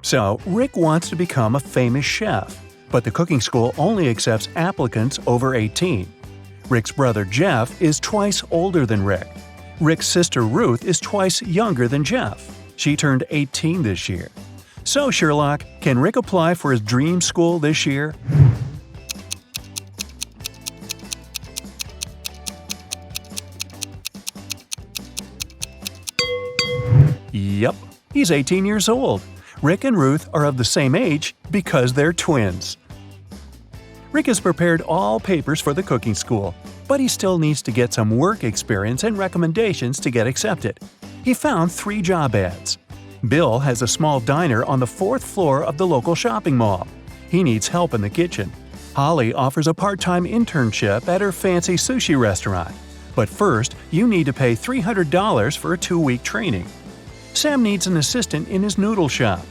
So, Rick wants to become a famous chef, but the cooking school only accepts applicants over 18. Rick's brother Jeff is twice older than Rick. Rick's sister Ruth is twice younger than Jeff. She turned 18 this year. So, Sherlock, can Rick apply for his dream school this year? Yep, he's 18 years old. Rick and Ruth are of the same age because they're twins. Rick has prepared all papers for the cooking school, but he still needs to get some work experience and recommendations to get accepted. He found 3 job ads. Bill has a small diner on the 4th floor of the local shopping mall. He needs help in the kitchen. Holly offers a part-time internship at her fancy sushi restaurant. But first, you need to pay $300 for a 2-week training. Sam needs an assistant in his noodle shop.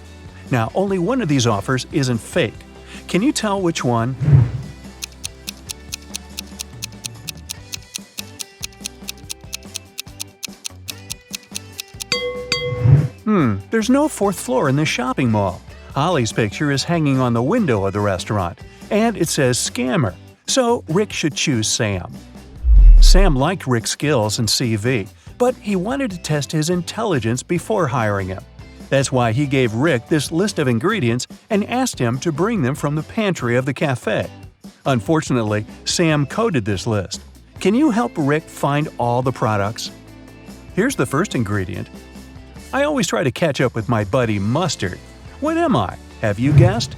Now, only one of these offers isn't fake. Can you tell which one? There's no 4th floor in this shopping mall. Holly's picture is hanging on the window of the restaurant, and it says scammer, so Rick should choose Sam. Sam liked Rick's skills and CV, but he wanted to test his intelligence before hiring him. That's why he gave Rick this list of ingredients and asked him to bring them from the pantry of the cafe. Unfortunately, Sam coded this list. Can you help Rick find all the products? Here's the first ingredient. I always try to catch up with my buddy Mustard. What am I? Have you guessed?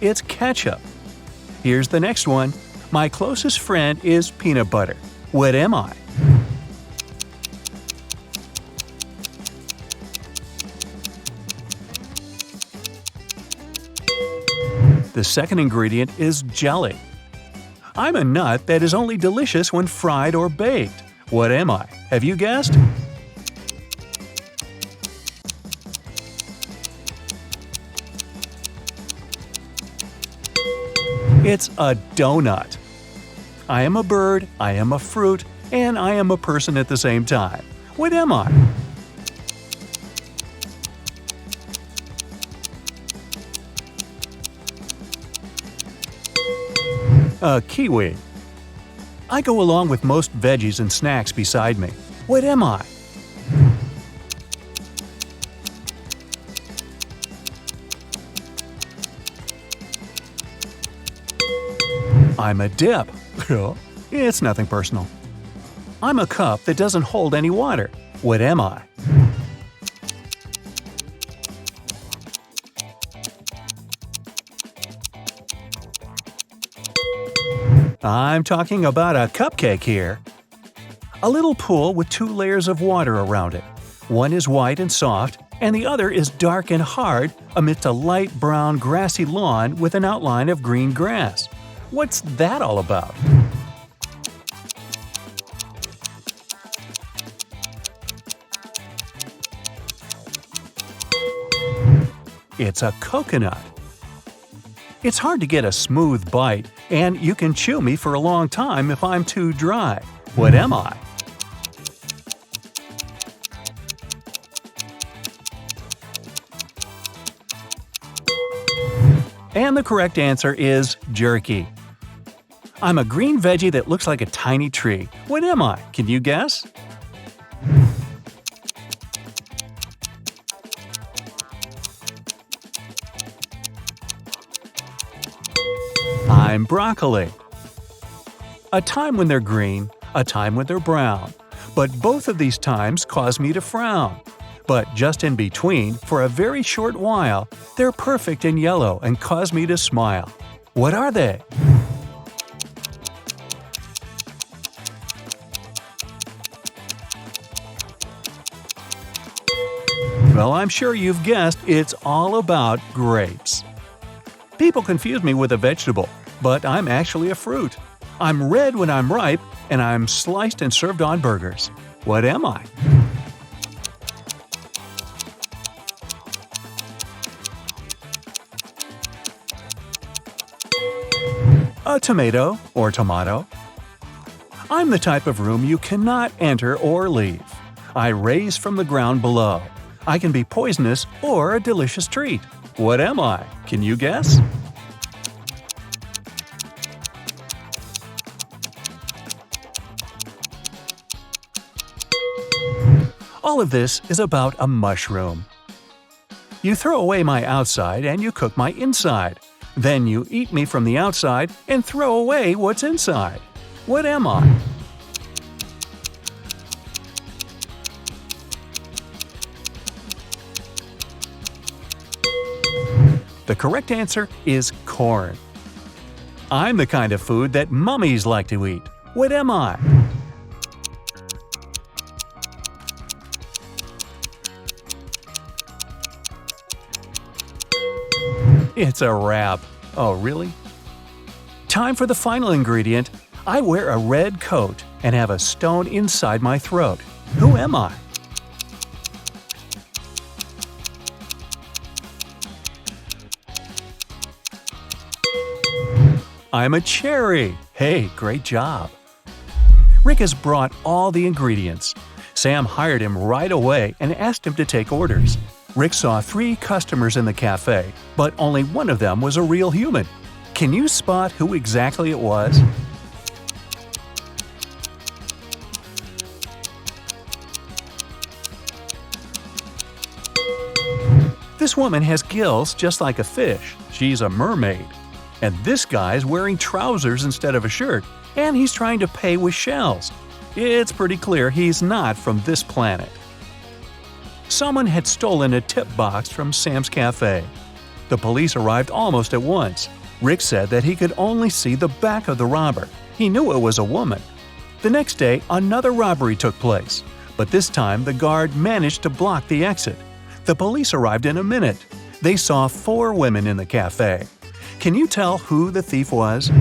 It's ketchup. Here's the next one. My closest friend is peanut butter. What am I? The second ingredient is jelly. I'm a nut that is only delicious when fried or baked. What am I? Have you guessed? It's a donut. I am a bird, I am a fruit, and I am a person at the same time. What am I? A kiwi. I go along with most veggies and snacks beside me. What am I? I'm a dip. It's nothing personal. I'm a cup that doesn't hold any water. What am I? I'm talking about a cupcake here. A little pool with 2 layers of water around it. One is white and soft, and the other is dark and hard amidst a light brown grassy lawn with an outline of green grass. What's that all about? It's a coconut. It's hard to get a smooth bite, and you can chew me for a long time if I'm too dry. What am I? And the correct answer is jerky. I'm a green veggie that looks like a tiny tree. What am I? Can you guess? I'm broccoli. A time when they're green, a time when they're brown. But both of these times cause me to frown. But just in between, for a very short while, they're perfect and yellow and cause me to smile. What are they? Well, I'm sure you've guessed it's all about grapes. People confuse me with a vegetable, but I'm actually a fruit. I'm red when I'm ripe, and I'm sliced and served on burgers. What am I? A tomato or tomato. I'm the type of room you cannot enter or leave. I raise from the ground below. I can be poisonous or a delicious treat. What am I? Can you guess? All of this is about a mushroom. You throw away my outside and you cook my inside. Then you eat me from the outside and throw away what's inside. What am I? The correct answer is corn. I'm the kind of food that mummies like to eat. What am I? It's a wrap. Oh, really? Time for the final ingredient. I wear a red coat and have a stone inside my throat. Who am I? I'm a cherry. Hey, great job. Rick has brought all the ingredients. Sam hired him right away and asked him to take orders. Rick saw 3 customers in the cafe, but only one of them was a real human. Can you spot who exactly it was? This woman has gills just like a fish. She's a mermaid. And this guy's wearing trousers instead of a shirt, and he's trying to pay with shells. It's pretty clear he's not from this planet. Someone had stolen a tip box from Sam's cafe. The police arrived almost at once. Rick said that he could only see the back of the robber. He knew it was a woman. The next day, another robbery took place, but this time the guard managed to block the exit. The police arrived in a minute. They saw 4 women in the cafe. Can you tell who the thief was?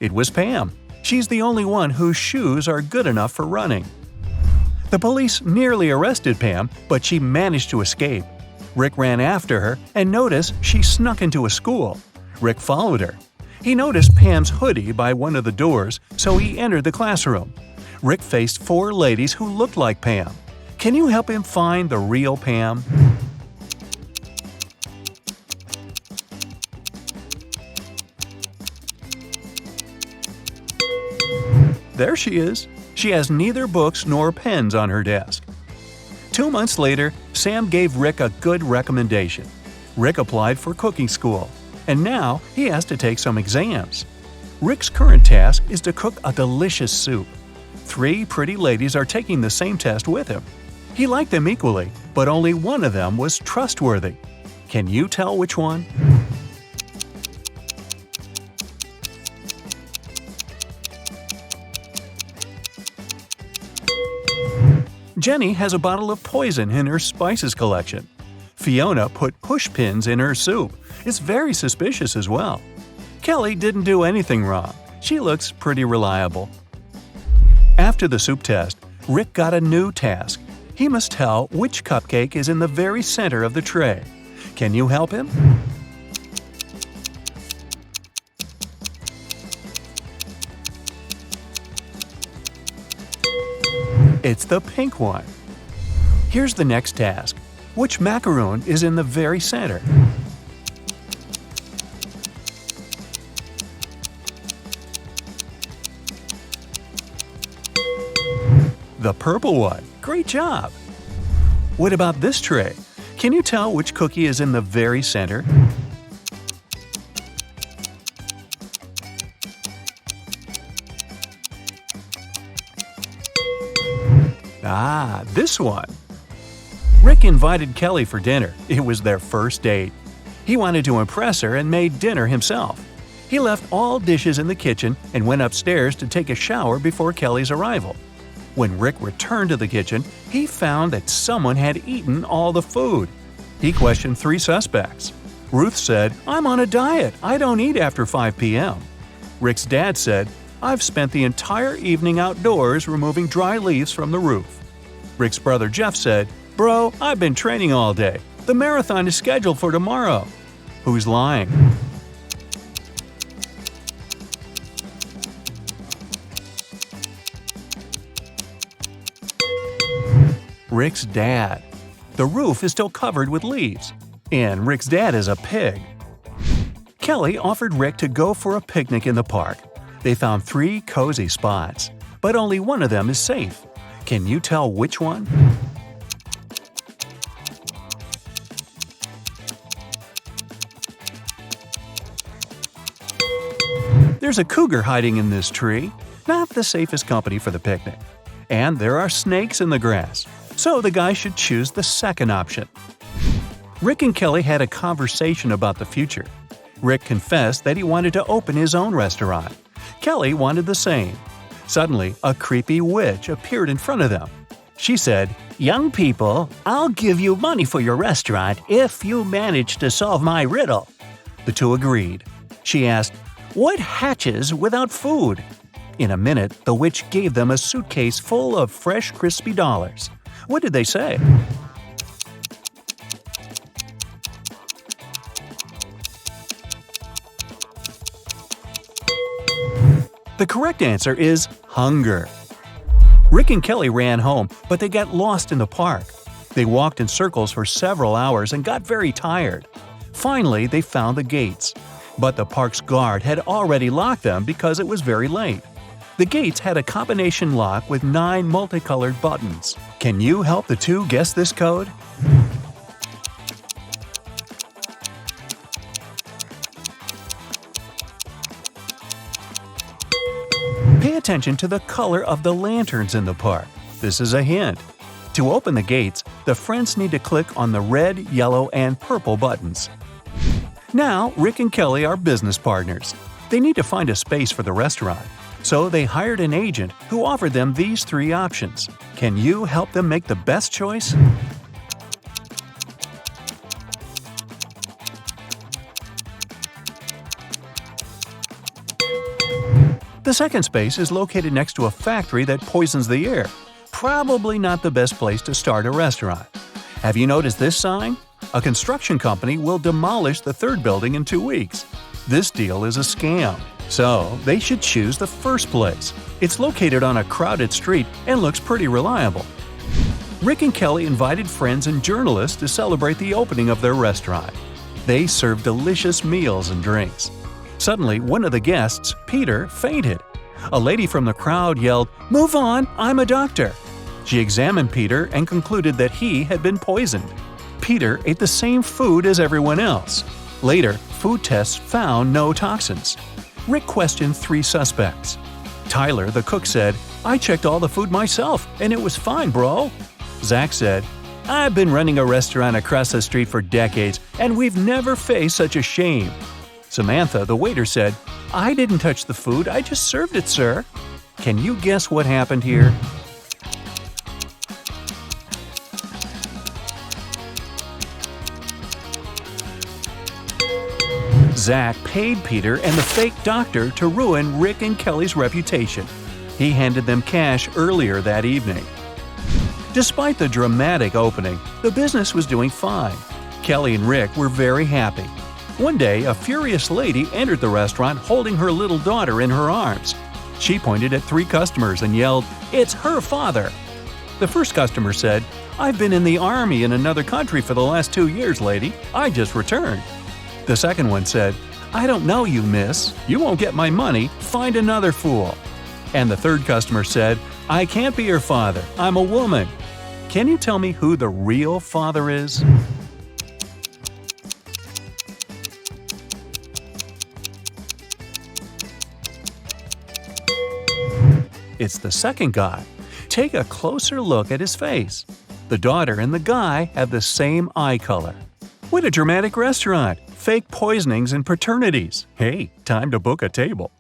It was Pam. She's the only one whose shoes are good enough for running. The police nearly arrested Pam, but she managed to escape. Rick ran after her and noticed she snuck into a school. Rick followed her. He noticed Pam's hoodie by one of the doors, so he entered the classroom. Rick faced 4 ladies who looked like Pam. Can you help him find the real Pam? There she is. She has neither books nor pens on her desk. 2 months later, Sam gave Rick a good recommendation. Rick applied for cooking school, and now he has to take some exams. Rick's current task is to cook a delicious soup. 3 pretty ladies are taking the same test with him. He liked them equally, but only one of them was trustworthy. Can you tell which one? Jenny has a bottle of poison in her spices collection. Fiona put push pins in her soup. It's very suspicious as well. Kelly didn't do anything wrong. She looks pretty reliable. After the soup test, Rick got a new task. He must tell which cupcake is in the very center of the tray. Can you help him? It's the pink one. Here's the next task. Which macaroon is in the very center? The purple one. Great job! What about this tray? Can you tell which cookie is in the very center? Ah, this one. Rick invited Kelly for dinner. It was their first date. He wanted to impress her and made dinner himself. He left all dishes in the kitchen and went upstairs to take a shower before Kelly's arrival. When Rick returned to the kitchen, he found that someone had eaten all the food. He questioned 3 suspects. Ruth said, "I'm on a diet. I don't eat after 5 p.m." Rick's dad said, "I've spent the entire evening outdoors removing dry leaves from the roof." Rick's brother Jeff said, "Bro, I've been training all day. The marathon is scheduled for tomorrow. Who's lying? Rick's dad. The roof is still covered with leaves, and Rick's dad is a pig. Kelly offered Rick to go for a picnic in the park. They found 3 cozy spots, but only one of them is safe. Can you tell which one? There's a cougar hiding in this tree, not the safest company for the picnic. And there are snakes in the grass, so the guy should choose the second option. Rick and Kelly had a conversation about the future. Rick confessed that he wanted to open his own restaurant. Kelly wanted the same. Suddenly, a creepy witch appeared in front of them. She said, "Young people, I'll give you money for your restaurant if you manage to solve my riddle." The two agreed. She asked, "What hatches without food?" In a minute, the witch gave them a suitcase full of fresh, crispy dollars. What did they say? The correct answer is hunger. Rick and Kelly ran home, but they got lost in the park. They walked in circles for several hours and got very tired. Finally, they found the gates. But the park's guard had already locked them because it was very late. The gates had a combination lock with 9 multicolored buttons. Can you help the two guess this code? Pay attention to the color of the lanterns in the park. This is a hint. To open the gates, the friends need to click on the red, yellow, and purple buttons. Now, Rick and Kelly are business partners. They need to find a space for the restaurant. So they hired an agent who offered them these 3 options. Can you help them make the best choice? The second space is located next to a factory that poisons the air. Probably not the best place to start a restaurant. Have you noticed this sign? A construction company will demolish the 3rd building in 2 weeks. This deal is a scam. So, they should choose the first place. It's located on a crowded street and looks pretty reliable. Rick and Kelly invited friends and journalists to celebrate the opening of their restaurant. They served delicious meals and drinks. Suddenly, one of the guests, Peter, fainted. A lady from the crowd yelled, "Move on, I'm a doctor." She examined Peter and concluded that he had been poisoned. Peter ate the same food as everyone else. Later, food tests found no toxins. Rick questioned 3 suspects. Tyler, the cook, said, "I checked all the food myself, and it was fine, bro." Zach said, "I've been running a restaurant across the street for decades, and we've never faced such a shame." Samantha, the waiter, said, "I didn't touch the food, I just served it, sir." Can you guess what happened here? Zach paid Peter and the fake doctor to ruin Rick and Kelly's reputation. He handed them cash earlier that evening. Despite the dramatic opening, the business was doing fine. Kelly and Rick were very happy. One day, a furious lady entered the restaurant holding her little daughter in her arms. She pointed at 3 customers and yelled, "It's her father!" The first customer said, "I've been in the army in another country for the last 2 years, lady. I just returned." The second one said, "I don't know you, miss. You won't get my money. Find another fool." And the third customer said, "I can't be your father. I'm a woman." Can you tell me who the real father is? It's the second guy. Take a closer look at his face. The daughter and the guy have the same eye color. What a dramatic restaurant! Fake poisonings and paternities. Hey, time to book a table.